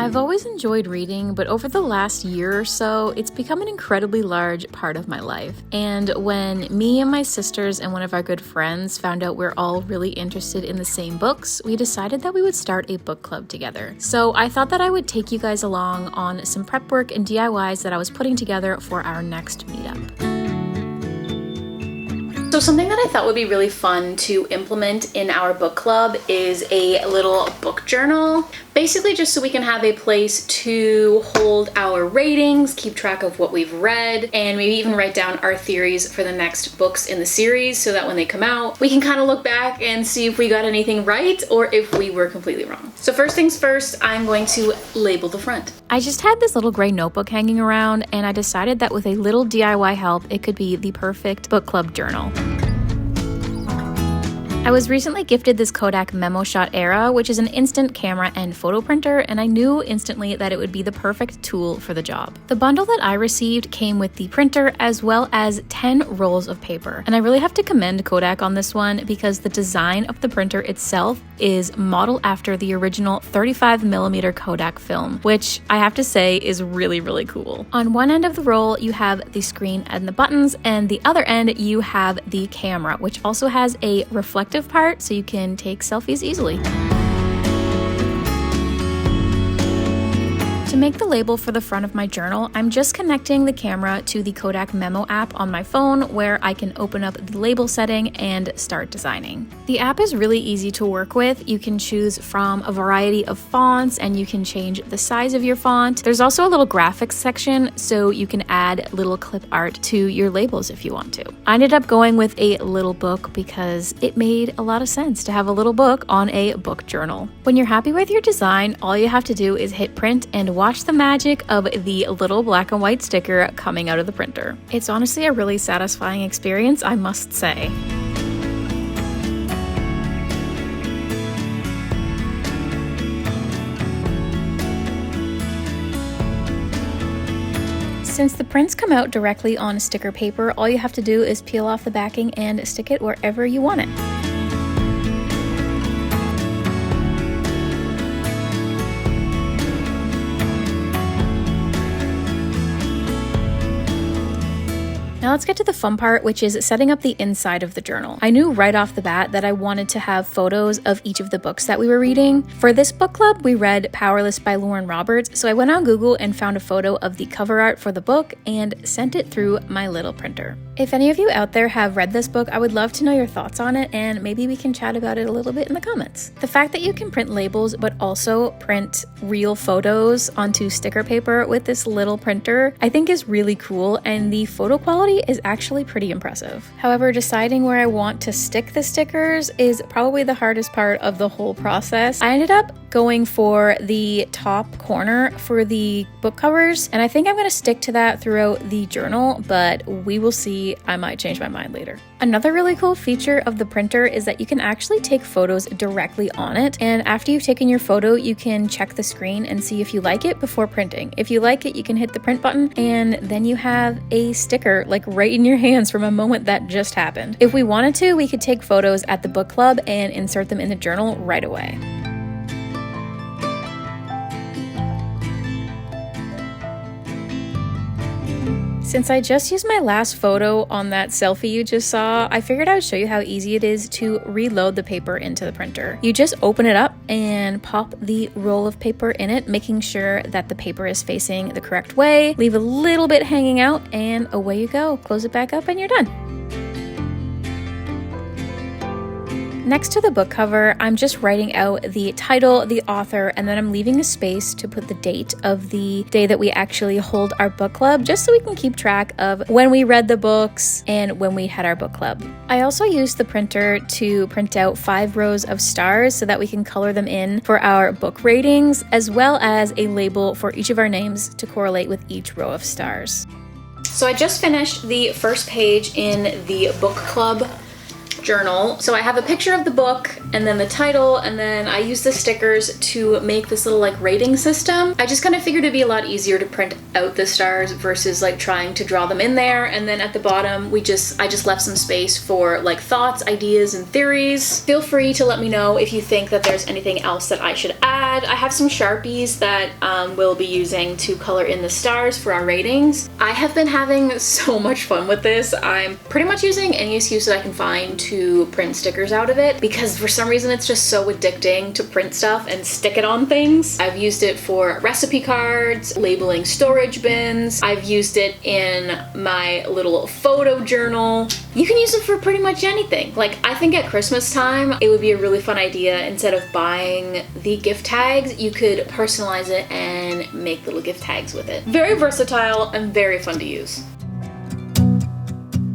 I've always enjoyed reading, but over the last year or so, it's become an incredibly large part of my life. And when me and my sisters and one of our good friends found out we're all really interested in the same books, we decided that we would start a book club together. So I thought that I would take you guys along on some prep work and DIYs that I was putting together for our next meetup. So something that I thought would be really fun to implement in our book club is a little book journal. Basically just so we can have a place to hold our ratings, keep track of what we've read, and maybe even write down our theories for the next books in the series so that when they come out, we can kind of look back and see if we got anything right or if we were completely wrong. So first things first, I'm going to label the front. I just had this little gray notebook hanging around and I decided that with a little DIY help, it could be the perfect book club journal. I was recently gifted this Kodak Memo Shot Era, which is an instant camera and photo printer, and I knew instantly that it would be the perfect tool for the job. The bundle that I received came with the printer as well as 10 rolls of paper, and I really have to commend Kodak on this one because the design of the printer itself is modeled after the original 35mm Kodak film, which I have to say is really, really cool. On one end of the roll, you have the screen and the buttons, and the other end, you have the camera, which also has a reflective part so you can take selfies easily. To make the label for the front of my journal, I'm just connecting the camera to the Kodak Memo app on my phone where I can open up the label setting and start designing. The app is really easy to work with. You can choose from a variety of fonts and you can change the size of your font. There's also a little graphics section so you can add little clip art to your labels if you want to. I ended up going with a little book because it made a lot of sense to have a little book on a book journal. When you're happy with your design, all you have to do is hit print and watch the magic of the little black and white sticker coming out of the printer. It's honestly a really satisfying experience, I must say. Since the prints come out directly on sticker paper, all you have to do is peel off the backing and stick it wherever you want it. Now let's get to the fun part, which is setting up the inside of the journal. I knew right off the bat that I wanted to have photos of each of the books that we were reading. For this book club, we read Powerless by Lauren Roberts, so I went on Google and found a photo of the cover art for the book and sent it through my little printer. If any of you out there have read this book, I would love to know your thoughts on it, and maybe we can chat about it a little bit in the comments. The fact that you can print labels but also print real photos onto sticker paper with this little printer, I think is really cool, and the photo quality is actually pretty impressive. However, deciding where I want to stick the stickers is probably the hardest part of the whole process. I ended up going for the top corner for the book covers, and I think I'm going to stick to that throughout the journal, but we will see. I might change my mind later. Another really cool feature of the printer is that you can actually take photos directly on it, and after you've taken your photo, you can check the screen and see if you like it before printing. If you like it, you can hit the print button, and then you have a sticker like right in your hands from a moment that just happened. If we wanted to, we could take photos at the book club and insert them in the journal right away. Since I just used my last photo on that selfie you just saw, I figured I would show you how easy it is to reload the paper into the printer. You just open it up and pop the roll of paper in it, making sure that the paper is facing the correct way, leave a little bit hanging out, and away you go. Close it back up and you're done. Next to the book cover, I'm just writing out the title, the author, and then I'm leaving a space to put the date of the day that we actually hold our book club, just so we can keep track of when we read the books and when we had our book club. I also used the printer to print out 5 rows of stars so that we can color them in for our book ratings, as well as a label for each of our names to correlate with each row of stars. So I just finished the first page in the book club journal. So I have a picture of the book and then the title, and then I use the stickers to make this little like rating system. I just kind of figured it'd be a lot easier to print out the stars versus like trying to draw them in there. And then at the bottom, I just left some space for like thoughts, ideas, and theories. Feel free to let me know if you think that there's anything else that I should add. I have some Sharpies that we'll be using to color in the stars for our ratings. I have been having so much fun with this. I'm pretty much using any excuse that I can find to print stickers out of it because for some reason it's just so addicting to print stuff and stick it on things. I've used it for recipe cards, labeling storage bins. I've used it in my little photo journal. You can use it for pretty much anything. Like, I think at Christmas time, it would be a really fun idea. Instead of buying the gift tags, you could personalize it and make little gift tags with it. Very versatile and very fun to use.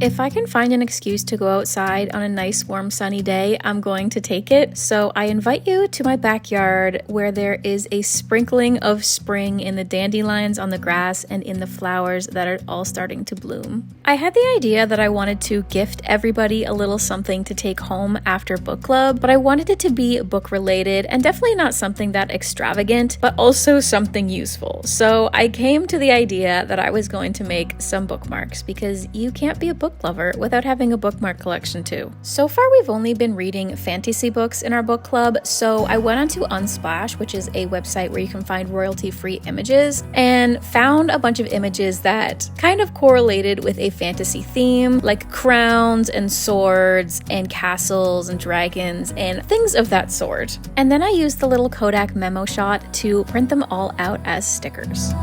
If I can find an excuse to go outside on a nice, warm, sunny day, I'm going to take it. So I invite you to my backyard where there is a sprinkling of spring in the dandelions on the grass and in the flowers that are all starting to bloom. I had the idea that I wanted to gift everybody a little something to take home after book club, but I wanted it to be book related and definitely not something that extravagant, but also something useful. So I came to the idea that I was going to make some bookmarks because you can't be a book lover without having a bookmark collection too. So far we've only been reading fantasy books in our book club, so I went onto Unsplash, which is a website where you can find royalty-free images, and found a bunch of images that kind of correlated with a fantasy theme, like crowns and swords and castles and dragons and things of that sort. And then I used the little Kodak memo shot to print them all out as stickers.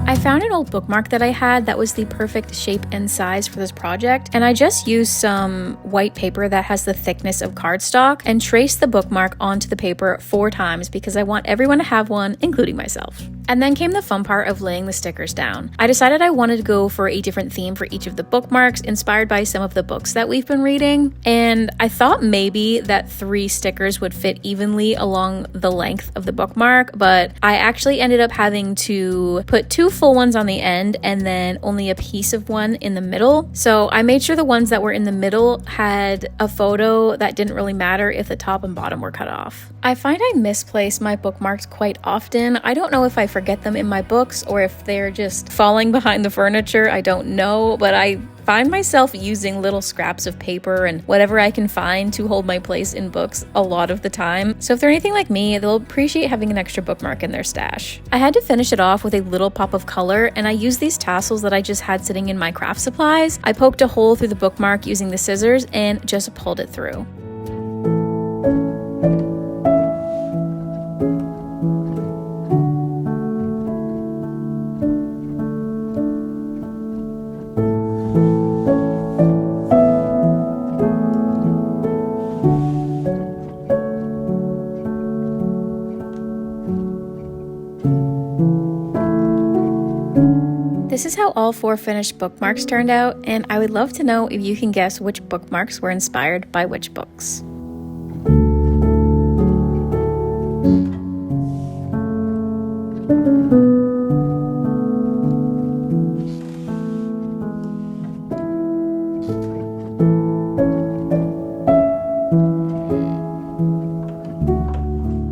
I found an old bookmark that I had that was the perfect shape and size for this project, and I just used some white paper that has the thickness of cardstock and traced the bookmark onto the paper 4 times because I want everyone to have one, including myself. And then came the fun part of laying the stickers down. I decided I wanted to go for a different theme for each of the bookmarks, inspired by some of the books that we've been reading, and I thought maybe that 3 stickers would fit evenly along the length of the bookmark, but I actually ended up having to put 2 full ones on the end and then only a piece of one in the middle. So I made sure the ones that were in the middle had a photo that didn't really matter if the top and bottom were cut off. I find I misplace my bookmarks quite often. I don't know if I forget them in my books or if they're just falling behind the furniture. I don't know, but I find myself using little scraps of paper and whatever I can find to hold my place in books a lot of the time. So if they're anything like me, they'll appreciate having an extra bookmark in their stash. I had to finish it off with a little pop of color, and I used these tassels that I just had sitting in my craft supplies. I poked a hole through the bookmark using the scissors and just pulled it through. This is how all 4 finished bookmarks turned out, and I would love to know if you can guess which bookmarks were inspired by which books.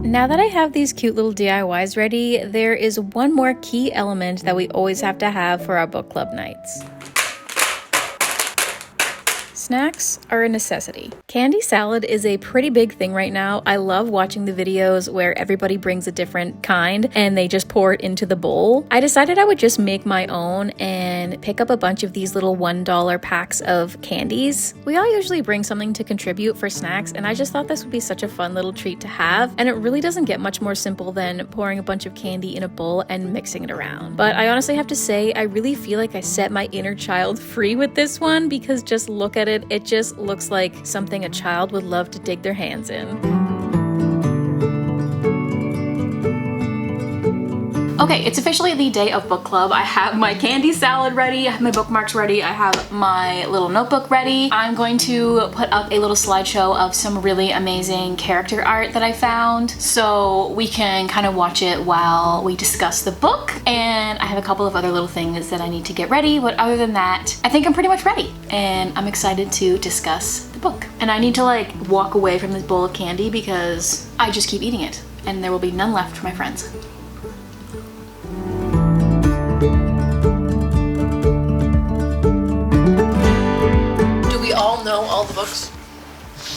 Now that I have these cute little DIYs ready, there is one more key element that we always have to have for our book club nights. Snacks are a necessity. Candy salad is a pretty big thing right now. I love watching the videos where everybody brings a different kind and they just pour it into the bowl. I decided I would just make my own and pick up a bunch of these little $1 packs of candies. We all usually bring something to contribute for snacks, and I just thought this would be such a fun little treat to have, and it really doesn't get much more simple than pouring a bunch of candy in a bowl and mixing it around. But I honestly have to say, I really feel like I set my inner child free with this one, because just look at it, it just looks like something a child would love to dig their hands in. Okay, it's officially the day of book club. I have my candy salad ready, I have my bookmarks ready, I have my little notebook ready. I'm going to put up a little slideshow of some really amazing character art that I found so we can kind of watch it while we discuss the book. And I have a couple of other little things that I need to get ready, but other than that, I think I'm pretty much ready and I'm excited to discuss the book. And I need to like walk away from this bowl of candy because I just keep eating it and there will be none left for my friends. All know all the books?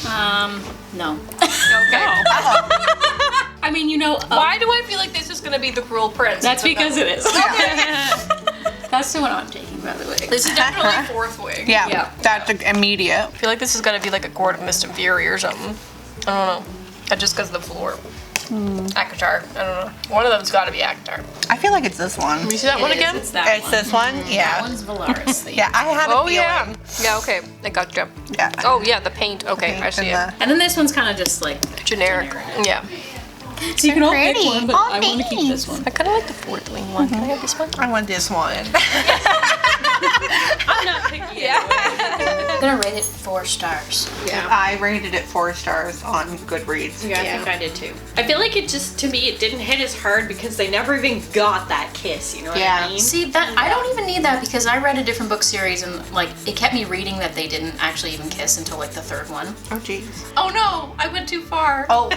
No. Okay. I mean, you know. Why do I feel like this is gonna be the Cruel Prince? That's because it is. Okay. That's the one I'm taking, by the way. This is definitely fourth wing. Yeah, that's immediate. I feel like this is gonna be like a Court of Mist and Fury or something. I don't know. Just because of the floor. Akatar. I don't know. One of them's gotta be Akatar. I feel like it's this one. Can you see that one again? It's that It's one. this one? Yeah. That one's Valaris. Yeah, I have a Oh feeling. yeah. Yeah, okay. I gotcha. Yeah. Oh yeah, the paint. Okay, I see it. And then this one's kind of just like Generic. Yeah. so you can all pick pretty. one, but Oh, I want to keep this one. I kind of like the fourth wing one. Can I have this one? I want this one. I'm not picky. Yeah. I'm gonna rate it 4 stars. Yeah. I rated it 4 stars on Goodreads. Yeah, I think I did too. I feel like it just, to me, it didn't hit as hard because they never even got that kiss, you know what I mean? See, that I don't even need that because I read a different book series and like it kept me reading that they didn't actually even kiss until like the 3rd one. Oh, jeez. Oh no, I went too far. Oh,